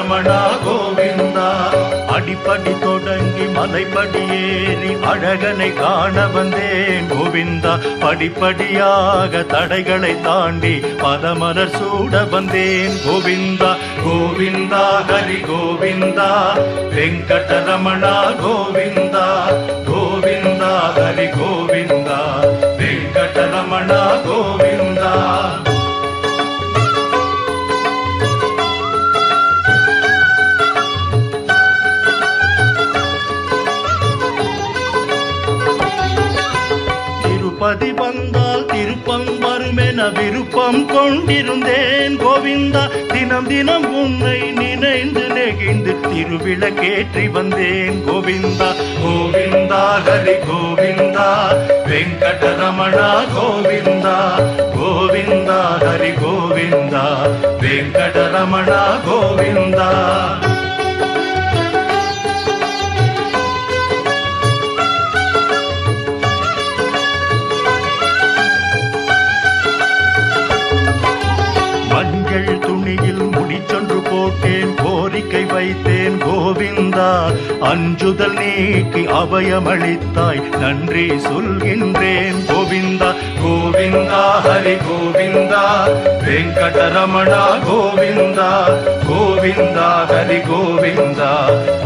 வெங்கடரமணா கோவிந்தா. அடிப்படி தொடங்கி மலைப்படி ஏறி அழகனை காண வந்தேன் கோவிந்தா. படிப்படியாக தடைகளை தாண்டி பதமலர் சூட வந்தேன் கோவிந்தா. கோவிந்தா ஹரி கோவிந்தா வெங்கடரமணா கோவிந்தா. கோவிந்தா ஹரி கோவிந்தா வெங்கடரமணா கோவிந்தா. திருப்பதி வந்தால் திருப்பம் வருமென விருப்பம் கொண்டிருந்தேன் கோவிந்தா. தினம் தினம் உன்னை நினைந்து நெகிழ்ந்து திருவிளக்கேற்றி வந்தேன் கோவிந்தா. கோவிந்தா ஹரி கோவிந்தா வெங்கடரமணா கோவிந்தா. கோவிந்தா ஹரி கோவிந்தா வெங்கடரமணா கோவிந்தா. மஞ்சள் துணியில் முடிச்சொன்று போட்டேன் கோரிக்கை வைத்தேன் கோவிந்தா. அஞ்சுதல் நீக்கி அபயமளித்தாய் நன்றி சொல்கின்றேன் கோவிந்தா. கோவிந்தா ஹரி கோவிந்தா வெங்கடரமணா கோவிந்தா. கோவிந்தா ஹரி கோவிந்தா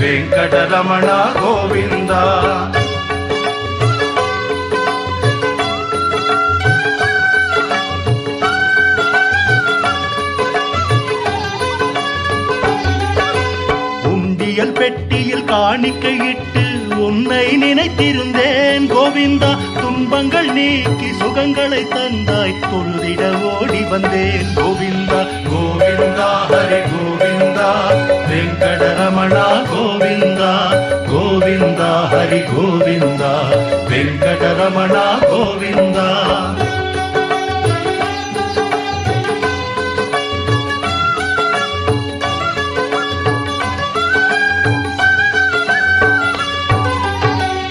வெங்கடரமணா கோவிந்தா. பெட்டியில் காணிக்கையிட்டு உன்னை நினைத்திருந்தேன் கோவிந்தா. துன்பங்கள் நீக்கி சுகங்களை தந்தாய் தொழுதிட ஓடி வந்தேன் கோவிந்தா. கோவிந்தா ஹரி கோவிந்தா வெங்கடரமணா கோவிந்தா. கோவிந்தா ஹரி கோவிந்தா வெங்கடரமணா கோவிந்தா.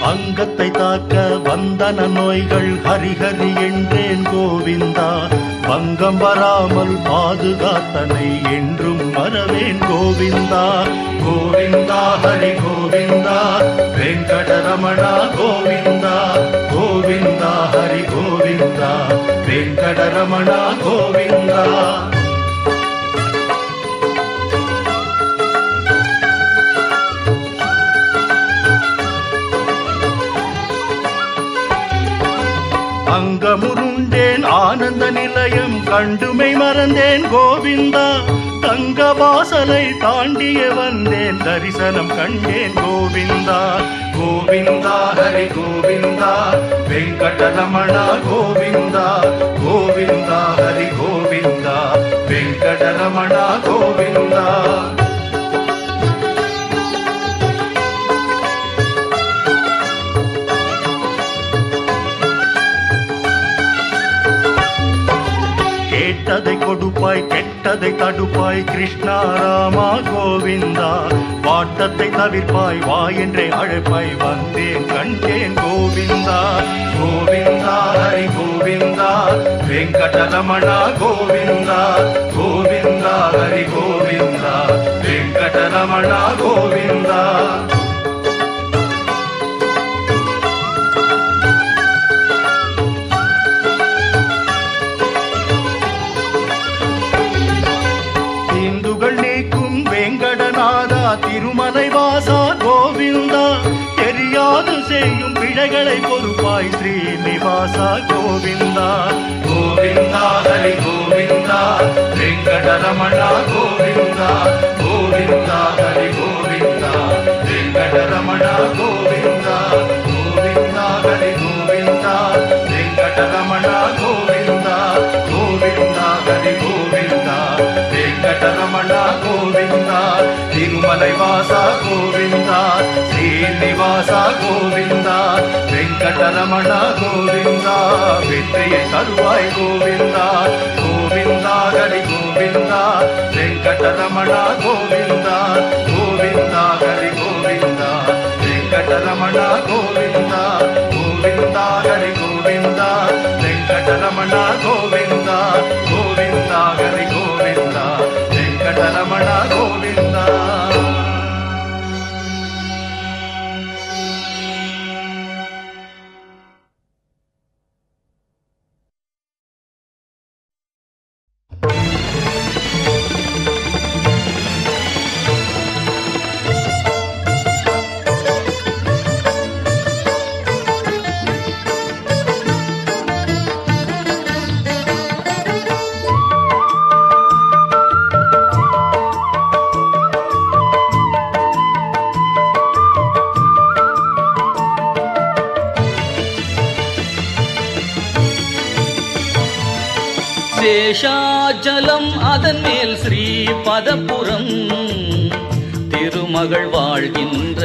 அங்கத்தை தாக்க வந்தன நோய்கள் ஹரிஹரி என்றேன் கோவிந்தா. பங்கம் வராமல் பாதுகாத்தனை என்றும் மறவேன் கோவிந்தா. கோவிந்தா ஹரி கோவிந்தா வெங்கடரமணா கோவிந்தா. கோவிந்தா ஹரி கோவிந்தா வெங்கடரமணா கோவிந்தா. அங்கமுருண்டேன் ஆனந்த நிலையம் கண்டுமை மறந்தேன் கோவிந்தா. தங்க வாசலை தாண்டிய வந்தேன் தரிசனம் கண்டேன் கோவிந்தா. கோவிந்தா ஹரி கோவிந்தா வெங்கடரமணா கோவிந்தா. கோவிந்தா ஹரி கோவிந்தா வெங்கடரமணா கோவிந்தா. கேட்டதை கொடுப்பாய் கெட்டதை தடுப்பாய் கிருஷ்ணா ராமா கோவிந்தா. பாட்டத்தை தவிர்ப்பாய் வா என்றே அழைப்பாய் வந்தேன் கண்டேன் கோவிந்தா. கோவிந்தா ஹரி கோவிந்தா வெங்கடரமணா கோவிந்தா. கோவிந்தா ஹரி கோவிந்தா வெங்கடரமணா கோவிந்தா. வெங்கடநாதா திருமலை வாசா கோவிந்தா. தெரியாது செய்யும் பிழைகளை பொறுப்பாய் ஸ்ரீனிவாசா கோவிந்தா. கோவிந்தா ஹரி கோவிந்தா வெங்கடரமணா கோவிந்தா. கோவிந்தா ஹரி கோவிந்தா வெங்கடரமணா கோவிந்தா. கோவிந்தா ஹரி கோவிந்தா வெங்கடரமணா கோவிந்தா. கோவிந்தா ஹரி கோவிந்தா வெங்கடரமணா கோவிந்தா. திருமலை வாசா கோவிந்தா. ஸ்ரீனிவாசா கோவிந்தா வெங்கடரமணா கோவிந்தா. வெற்றியை தருவாய் கோவிந்தா. கோவிந்தா ஹரி கோவிந்தா வெங்கடரமணா கோவிந்தா. கோவிந்தா ஹரி கோவிந்தா வெங்கடரமணா கோவிந்தா. கோவிந்தா ஹரி கோவிந்தா வெங்கடரமணா கோவிந்தா. கோவிந்தா ஹரி கோவிந்தா வெங்கடரமணா கோவிந்தா. சேஷாச்சலம் அதன் மேல் ஸ்ரீ பதபுரம் திருமகள் வாழ்கின்ற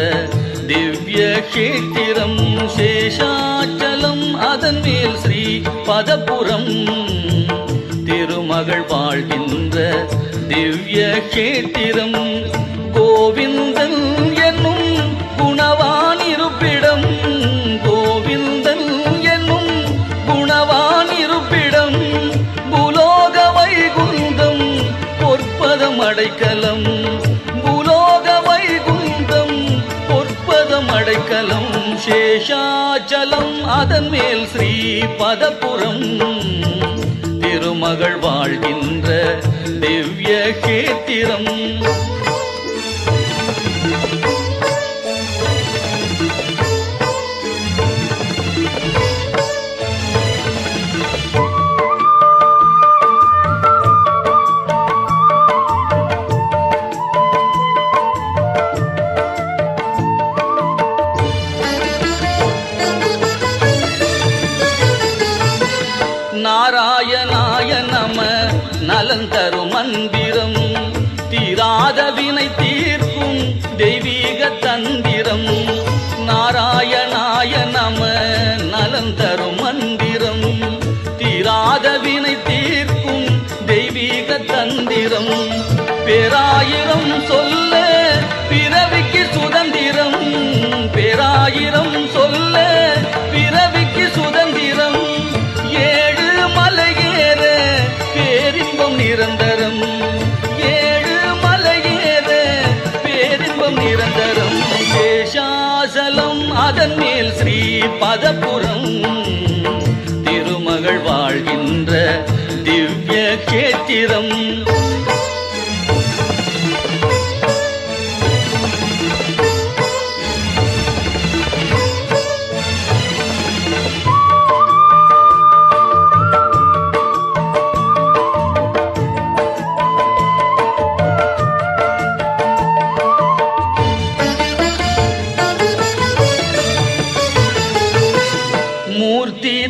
திவ்ய கஷேத்திரம். சேஷாச்சலம் அதன் மேல் ஸ்ரீ பதபுரம் திருமகள் வாழ்கின்ற திவ்ய கஷேத்திரம். கோவிந்தன் என்னும் குணவான் இருப்பிடம், கோவிந்தன் என்னும் குணவான் இருப்பிடம். பூலோக வைகுந்தம் பொற்பதம் அடைக்கலம், பூலோக வைகுந்தம் பொற்பதம் அடைக்கலம். சேஷாச்சலம் அதன் மேல் ஸ்ரீ பதபுரம் திருமகள் வாழ்கின்ற திவ்ய கஷேத்திரம். நாராயணாய நம நலன் தரும் மந்திரம், தீராத வினை தீர்க்கும் தெய்வீக தந்திரம். நாராயணாய நம நலன் தரும் மந்திரம், தீராத வினை தீர்க்கும் தெய்வீக தந்திரம். பேராயிரம் சொல்ல பிறவிக்கு சுதந்திரம், பேராயிரம் சொல்ல பிறவிக்கு சுதந்திரம். ஏழு மலையேற பேரின்பம் நிரந்தரம், ஏழு மலையேற பேரின்பம் நிரந்தரம். சேஷாசலம் அதன் மேல் ஸ்ரீ பதபுரம் திருமகள் வாழ்கின்ற திவ்ய கஷேத்திரம்.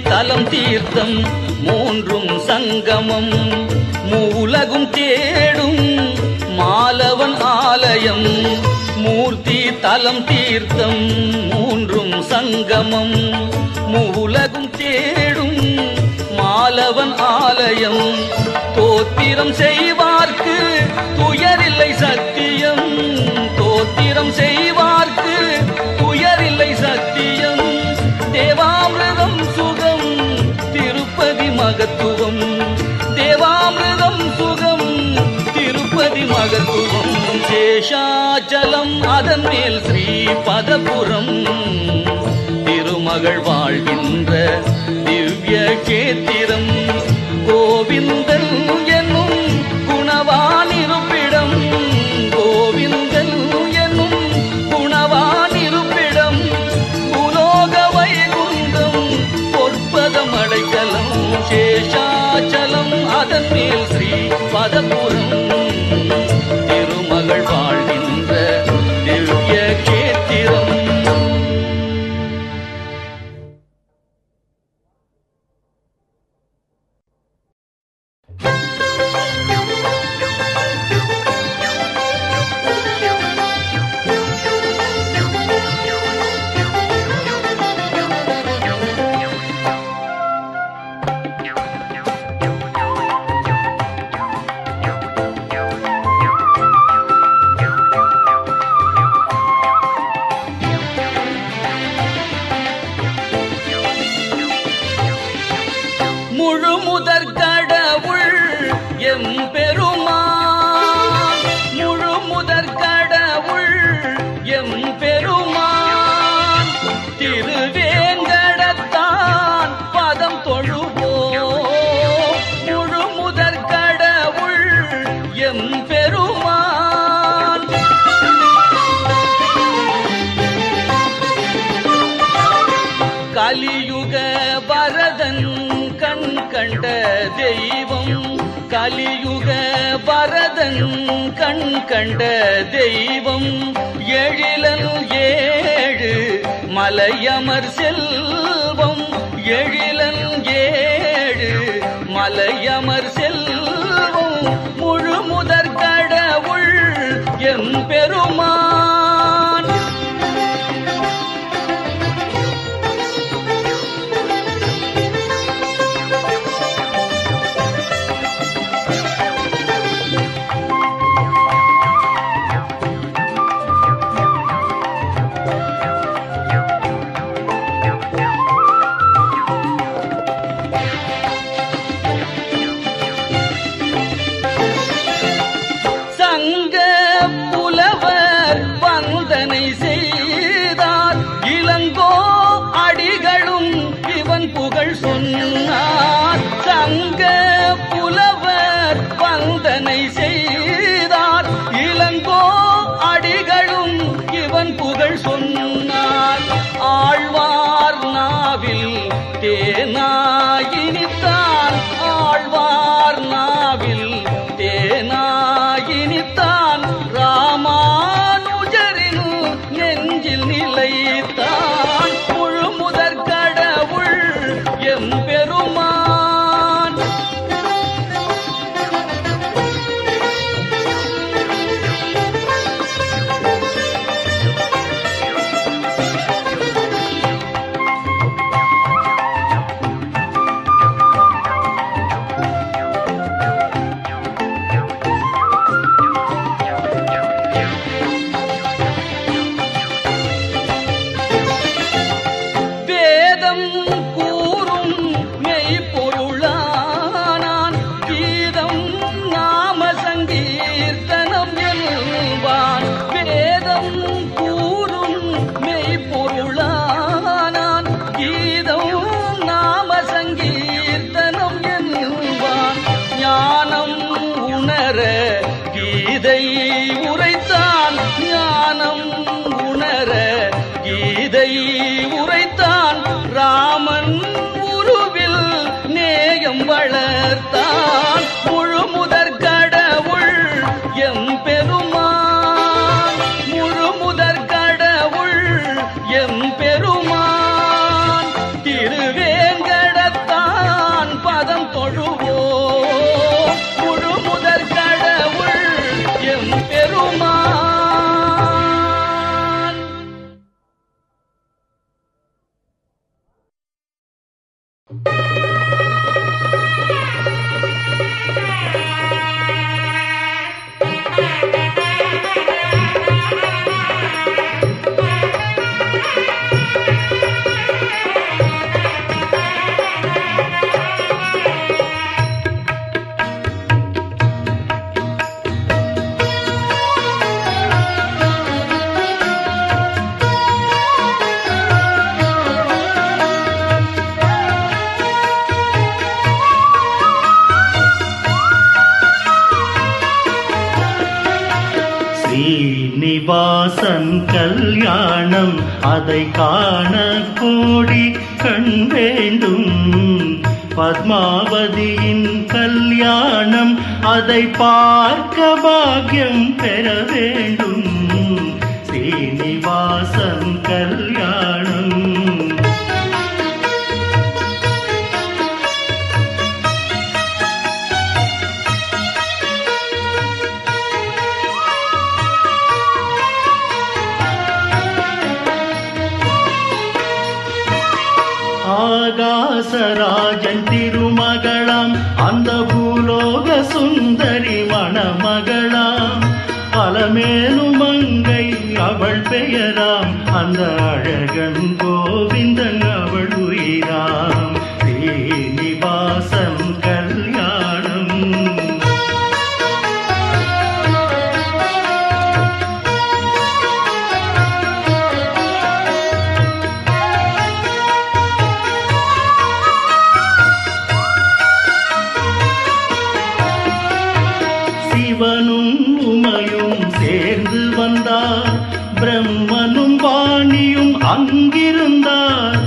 தலம் தீர்த்தம் மூன்றும் சங்கமம், மூலகும் தேடும் மாலவன் ஆலயம். மூர்த்தி தலம் தீர்த்தம் மூன்றும் சங்கமம், மூலகும் தேடும் மாலவன் ஆலயம். தோத்திரம் செய்வார்க்கு துயரில்லை சத்தியம், தோத்திரம் செய்வார்க்கு துயரில்லை சத்தியம். தேவாமிர்தம் சுகம் திருப்பதி மகத்துவம், தேவாமிர்தம் சுகம் திருப்பதி மகத்துவம். சேஷாச்சலம் அதன் மேல் ஸ்ரீ பதபுரம் திருமகள் வாழ்கின்ற திவ்ய கஷேத்திரம். கோவிந்தன் என்னும் குணவான் இருப்பிடம், கோவிந்தன் என்னும் குணவான் இருப்பிடம். பூலோக வைகுந்தம் பொற்பதம் அடைக்கலம். சேஷாச்சலம் அதன் மேல் ஸ்ரீ பதபுரம் திருமகள் வாழ்கின்ற திவ்ய கஷேத்திரம். கலியுக வரதன் கண் கண்ட தெய்வம், கலியுக வரதன் கண் கண்ட தெய்வம். எழிலன் ஏழு மலையமர் செல்வம், எழிலன் ஏழு மலையமர் செல்வம். சொன்னார். சங்க புலவர் வந்தனை செய்தார். இளங்கோ அடிகளும் இவன் புகழ் சொன்னார். ஆழ்வார் நாவில் தேனாயினித்தான், ஆழ்வார் நாவில் தேனாயினித்தான், ராமானுஜரின் நெஞ்சில் நிலைத்தான். முழுமுதற் கடவுள் எம்பெருமான். வேதம் கூறும் மெய்ப்பொருளானான். கீதம் நாம சங்கீர்த்தனம் என்பான். வேதம் கூறும் மெய்ப்பொருளானான். கீதம் நாம சங்கீர்த்தனம் என்பான். ஞானம் உணர கீதை உரைத்தான். ஞானம் உணர கீதை உரைத்தான். ராமன் உருவில் நேயம் வளர்த்தான். முழுமுதற் கடவுள் எம்பெருமான். முழுமுதற் கடவுள் எம்பெருமான். திருவேங்கடத்தான் பதம் தொழுவோம். முழுமுதற் கடவுள் எம்பெருமான். ஸ்ரீனிவாசன் கல்யாணம் அதை காண கோடி கண் வேண்டும். பத்மாவதியின் கல்யாணம் அதை பார்க்க பாக்கியம் பெற வேண்டும். ஸ்ரீனிவாசன் கல்யாணம். ஆகாசராஜன் திருமகளாம் அந்த பூலோக சுந்தரி மணமகளாம். அலமேலும் மங்கை அவள் பெயராம். அந்த அழகன் கோவிந்தன் அவள் உயிராம். ஸ்ரீனிவாசன் கல்யாணம். சிவனும் உமையும் சேர்ந்து வந்தார். பிரம்மனும் வாணியும் அங்கிருந்தார்.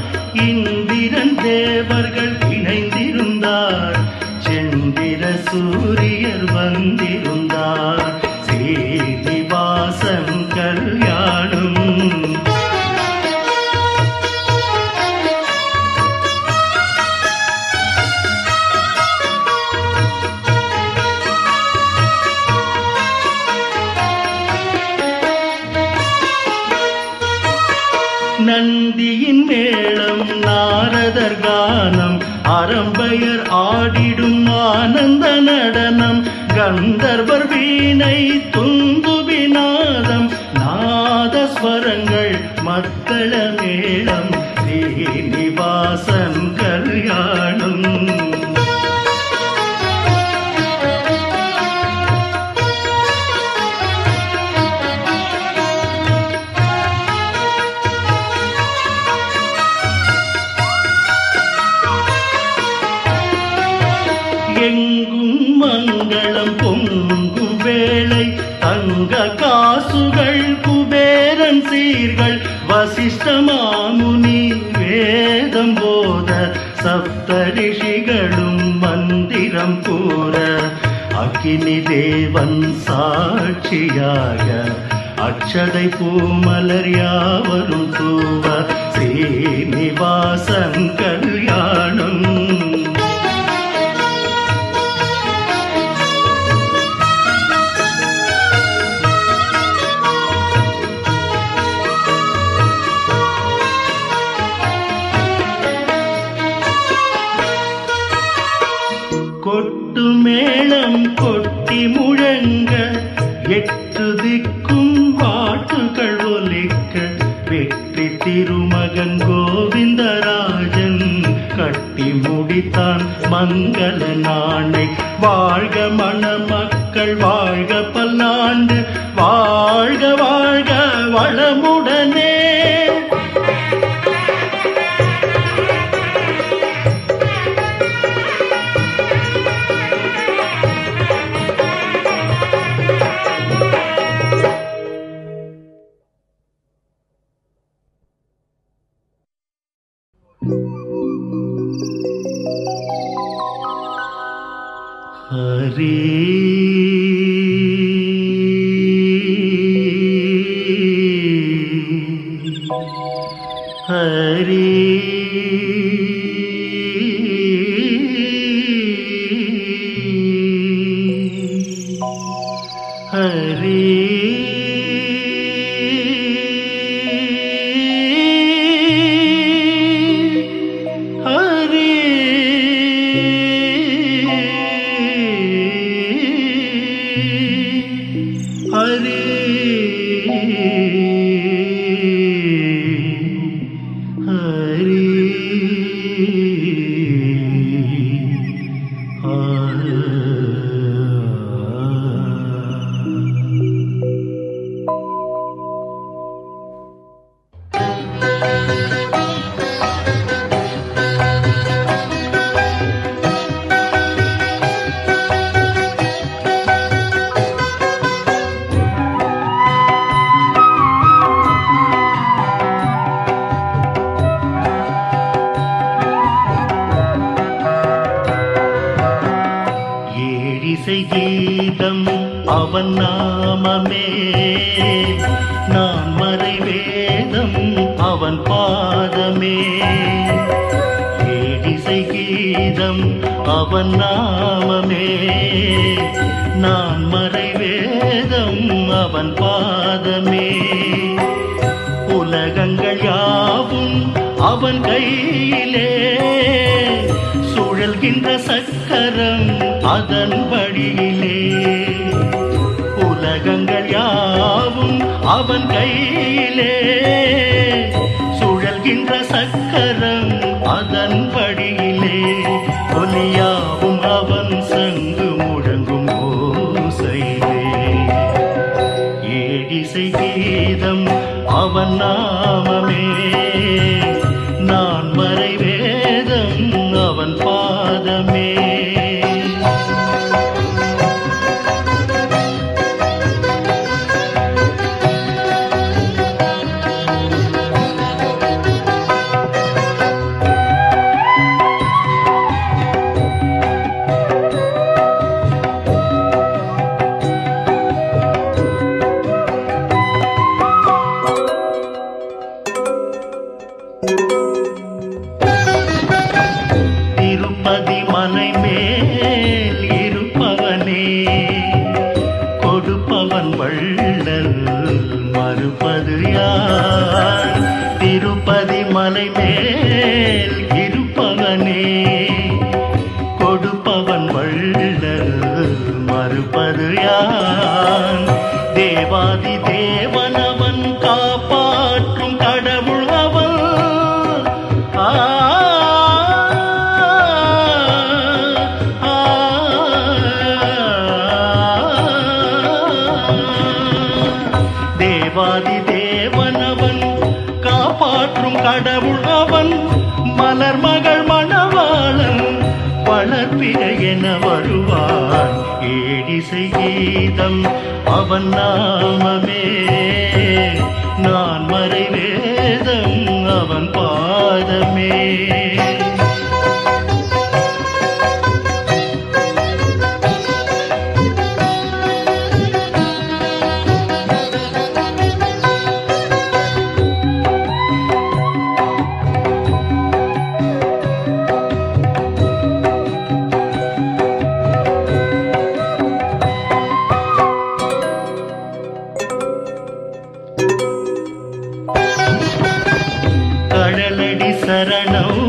இந்திரன் தேவர்கள் இணைந்திருந்தார். செந்திர சூரியர் வந்திருந்தார். ஸ்ரீனிவாசன் கல்யாணம். நந்தியின் மேளம் நாரதர் கானம். அரம்பையர் ஆடிடும் ஆனந்த நடனம். கந்தர்வர் வீணை துந்துபிநாதம். நாதஸ்வரங்கள் மத்தள மேளம். ஸ்ரீனிவாசன் கல்யாணம். மங்களம் பொங்கும் வேளை தங்க காசுகள் குபேரன் சீர்கள் வசிஷ்ட மாமுனி வேதம் போத சப்த ரிஷிகளும் மந்திரம் கூற அக்கினி தேவன் சாட்சியாக அக்ஷதை பூமலர் யாவரும் தூவ ஸ்ரீனிவாசன் கல்யாணம். கொட்டு மேளம் கொட்டி முழங்க எட்டு திக்கும் பாட்டுகள் ஒலிக்க வெற்றி திருமகன் கோவிந்தராஜன் கட்டி முடித்தான் மங்கள நாணை. வாழ்க மணமக்கள் வாழ்க பல்லாண்டு வாழ்க வாழ்க வளமுடனே. ஹரி ஹரி ஹரி கீதம் அவன் நாமமே நான் மறை வேதம் அவன் பாதமே. ஏடிசை கீதம் அவன் நாமமே நான் மறை வேதம் அவன் பாதமே. உலகங்கள் யாவும் அவன் கையிலே சுழல்கின்ற சக்கரம் அதன் வழியிலே. உலகங்கள் யாவும் அவன் கையிலே சுழல்கின்ற சக்கரம் அதன் வழியிலே. ஒலியாவும் அவன் சங்கு முழங்கும் ஓசையிலே. ஏடிசை கீதம் அவன் நாமமே நான் மறை வேதம் அவன் பாதமே. திருப்பதி மலை மேல் இருப்பவனே கொடுப்பவன் வள்ளல் மறுப்பது யார். திருப்பதி மலை மேல் இருப்பவனே கொடுப்பவன் வள்ளல் மறுப்பது யார். தேவாதி தேவனவன் காப்பாற்றும் கடவுள் அவன். தேவாதி தேவனவன் காப்பாற்றும் கடவுள் அவன். மலர் மகள் மணவாளன் வளர்ப்பிட என வருவான் ஏழிசை கீதம் அவன் நாமமே, நான் மறை வேதம் அவன் பாதமே. கடலடி சரணம்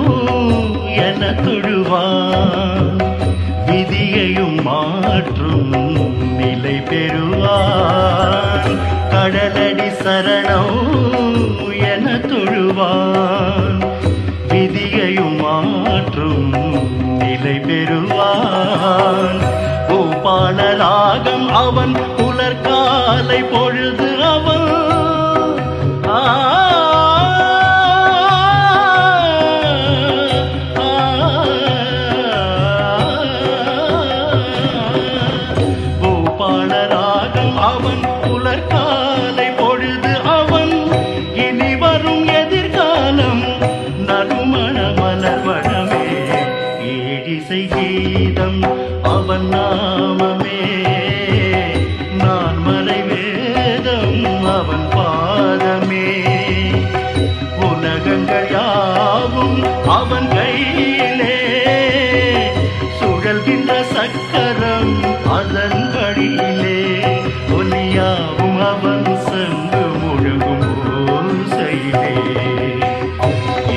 என தொழுவான், விதியையும் மாற்றும் நிலை பெறுவான். கடலடி சரணம் என தொழுவான், விதியையும் மாற்றும் நிலை பெறுவான். பூபாலராகம் அவன் புலர்காலை பொழுது அவன் பூபாலராகம் அவன் புலர்காலை பொழுது அவன் இனி வரும் எதிர்காலம் நறுமண மலர்வனமே. ஏழிசை கீதம் அவன் நாமமே, நான் மறை வேதம் அவன் பாதமே. உலகங்கள் யாவும் அவன் கையிலே, சுழல்கின்ற சக்கரம் அதன் வழியிலே. ஒலியாவும் அவன் சென்று முழுகும் ஓசையிலே.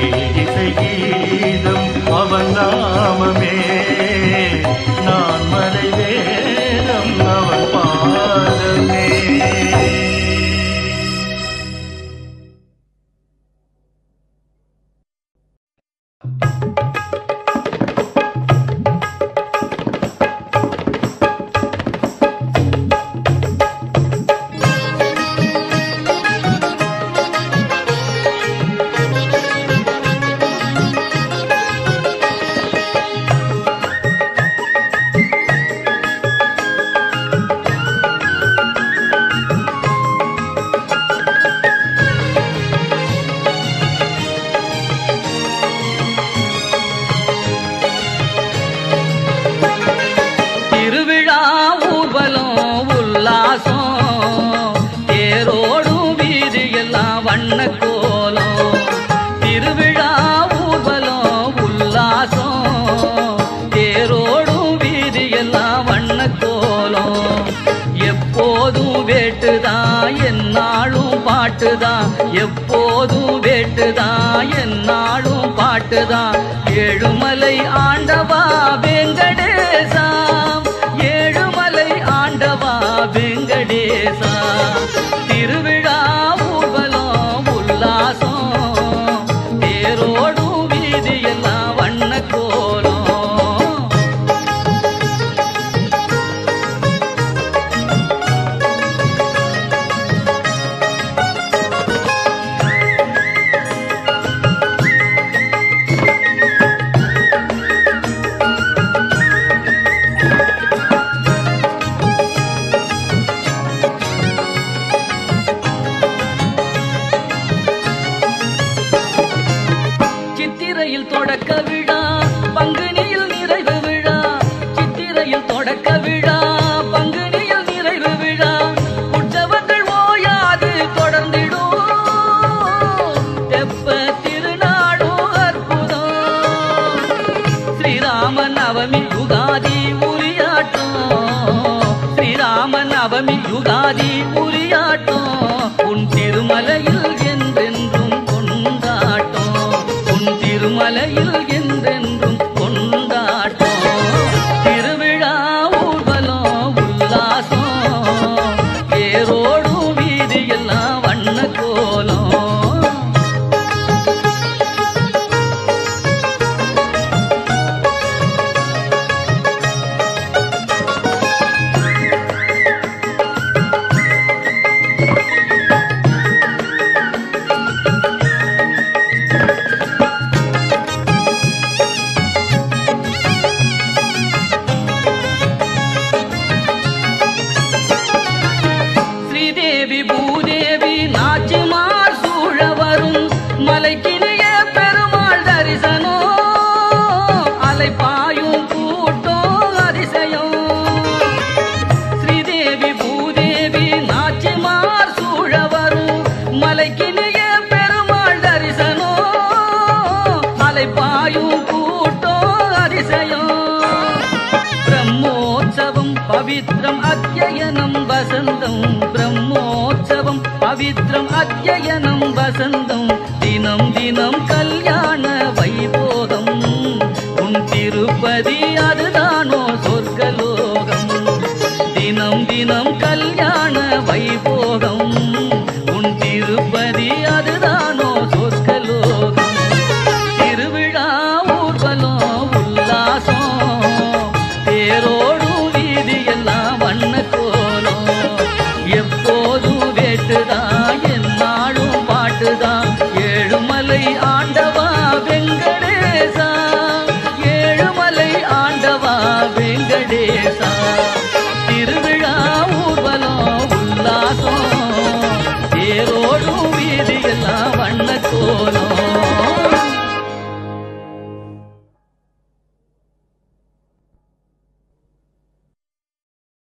ஏழிசை கீதம் அவன் நாமமே, நான் மறை வேதம் அவன் பாதமே. எப்போதும் வேட்டுதான் என்னாலும் பாட்டுதான். ஏழுமலை ஆண்டவா வெங்கடேசா, ஏழுமலை ஆண்டவா வெங்கடேசா. திருவிழா ஊர்வலம் உல்லாசம், தேரோடும் வீதியெல்லாம் வண்ண கோலம். தொடக்க விழா பங்குனியில் நிறைவு விழா, சித்திரையில் தொடக்க விழா பங்குனியில் நிறைவு விழா. உற்சவங்கள் ஓயாது தொடர்ந்திடும், தெப்ப திருநாடும் அற்புதம். ஸ்ரீராம நவமி யுகாதி உரியாட்டம், ஸ்ரீராம நவமி யுகாதி உரியாட்டம். உன் திருமலையில் என்றென்றும் கொண்டாட்டம், உன் திருமலையில் என்றென்றும் கொண்டாட்டம். திருவிழா ஊர்வலம் உல்லாசம், ஏரோடும் வீதியெல்லாம் வண்ண கோலம். பாயும் கூட்டம் அதிசயம் ஸ்ரீதேவி பூதேவி நாச்சிமார் சூழ வரும் மலைக்கினிய பெருமாள் தரிசனம் அலை பாயும் கூட்டம் அதிசயம் பிரம்மோற்சவம் பவித்ரம் அத்யயனம் வசந்தம் பிரம்மோற்சவம் பவித்ரம் அத்யயனம் வசந்தம் தினம் தினம் கல்யாண வைபோகம் உன் திருப்பதி அதுதான்